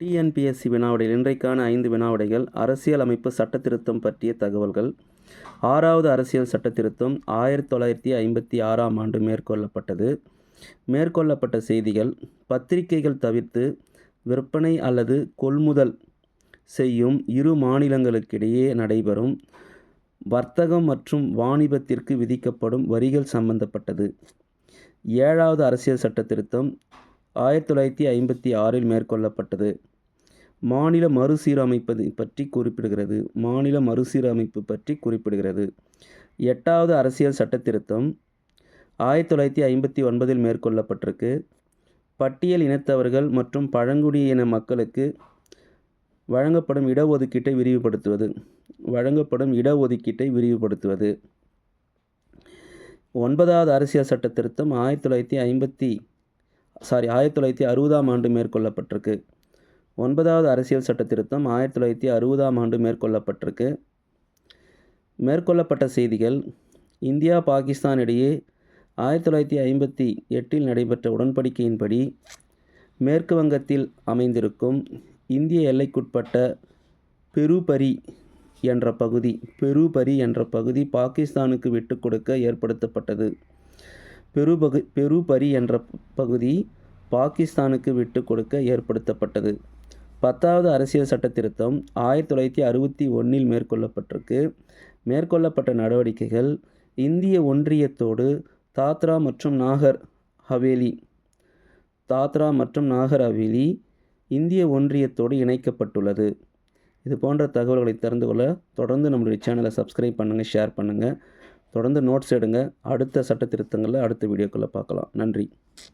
TNPSC வினாவிடைகள் இன்றைக்கான 5 வினாவிடைகள். அரசியல் அமைப்பு சட்டத்திருத்தம் பற்றிய தகவல்கள். 6வது அரசியல் சட்டத்திருத்தம் 1956ஆம் ஆண்டு மேற்கொள்ளப்பட்டது. மேற்கொள்ளப்பட்ட செய்திகள்: பத்திரிகைகள் தவிர்த்து விற்பனை அல்லது கொள்முதல் செய்யும் இரு மாநிலங்களுக்கிடையே நடைபெறும் வர்த்தகம் மற்றும் வாணிபத்திற்கு விதிக்கப்படும் வரிகள் சம்பந்தப்பட்டது. 7வது அரசியல் சட்டத்திருத்தம் 1956இல் மேற்கொள்ளப்பட்டது. மாநில மறுசீரமைப்பு பற்றி குறிப்பிடுகிறது. 8வது அரசியல் சட்டத்திருத்தம் 1959இல் மேற்கொள்ளப்பட்டிருக்கு. பட்டியல் இனத்தவர்கள் மற்றும் பழங்குடியின மக்களுக்கு வழங்கப்படும் இடஒதுக்கீட்டை விரிவுபடுத்துவது. 9வது அரசியல் சட்டத்திருத்தம் 1960ஆம் ஆண்டு மேற்கொள்ளப்பட்டிருக்கு. 9வது அரசியல் சட்டத்திருத்தம் 1960ஆம் ஆண்டு மேற்கொள்ளப்பட்டிருக்கு. மேற்கொள்ளப்பட்ட செய்திகள்: இந்தியா பாகிஸ்தான் இடையே 1958இல் நடைபெற்ற உடன்படிக்கையின்படி மேற்கு வங்கத்தில் அமைந்திருக்கும் இந்திய எல்லைக்குட்பட்ட பெருபரி என்ற பகுதி பாகிஸ்தானுக்கு விட்டுக் கொடுக்க ஏற்படுத்தப்பட்டது. பெருபரி என்ற பகுதி பாகிஸ்தானுக்கு விட்டுக் கொடுக்க ஏற்படுத்தப்பட்டது. 10வது அரசியல் சட்டத்திருத்தம் 1961இல் மேற்கொள்ளப்பட்டிருக்கு. மேற்கொள்ளப்பட்ட நடவடிக்கைகள்: இந்திய ஒன்றியத்தோடு தாத்ரா மற்றும் நாகர் ஹவேலி இந்திய ஒன்றியத்தோடு இணைக்கப்பட்டுள்ளது. இது போன்ற தகவல்களை தெரிந்து கொள்ள தொடர்ந்து நம்மளுடைய சேனலை சப்ஸ்கிரைப் பண்ணுங்கள், ஷேர் பண்ணுங்கள். தொடர்ந்து நோட்ஸ் எடுங்க. அடுத்த சட்டத்திருத்தங்களில் அடுத்த வீடியோக்களில் பார்க்கலாம். நன்றி.